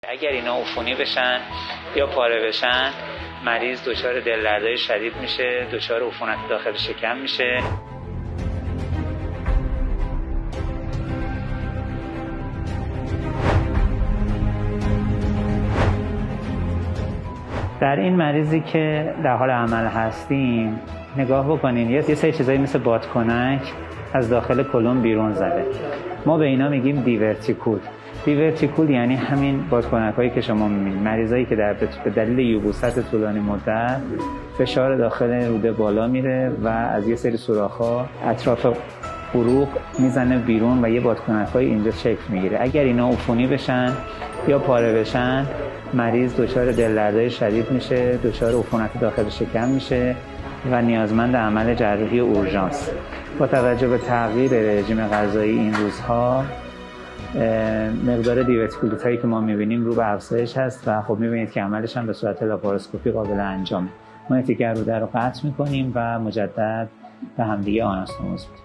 اگر اینا عفونی بشن یا پاره بشن، مریض دچار دلدردهای شدید میشه، دچار عفونت داخل شکم میشه. در این مریضی که در حال عمل هستیم نگاه بکنین، یه سری چیزایی مثل بادکنک از داخل کلون بیرون زده. ما به اینا میگیم دیورتیکول. دیورتیکول یعنی همین بادکنک‌هایی که شما می‌بینید، مریضایی که به دلیل یبوست طولانی مدت فشار داخل روده بالا میره و از یه سری سوراخ‌ها اطراف عروق میزنه بیرون و یه بادکنک‌های اینجا شکل میگیره. اگر اینا عفونی بشن یا پاره بشن، مریض دچار دلدردهای شدید میشه، دچار عفونت داخل شکم میشه و نیازمند عمل جراحی اورژانس. با توجه به تغییر رژیم غذایی این روزها، مقدار دیورتیکولیت هایی که ما میبینیم رو به افزایش هست و خب میبینید که عملش هم به صورت لاپاروسکوپی قابل انجامه. ما تیکه روده رو قطع میکنیم و مجدد به همدیگه آناستوموز میدیم.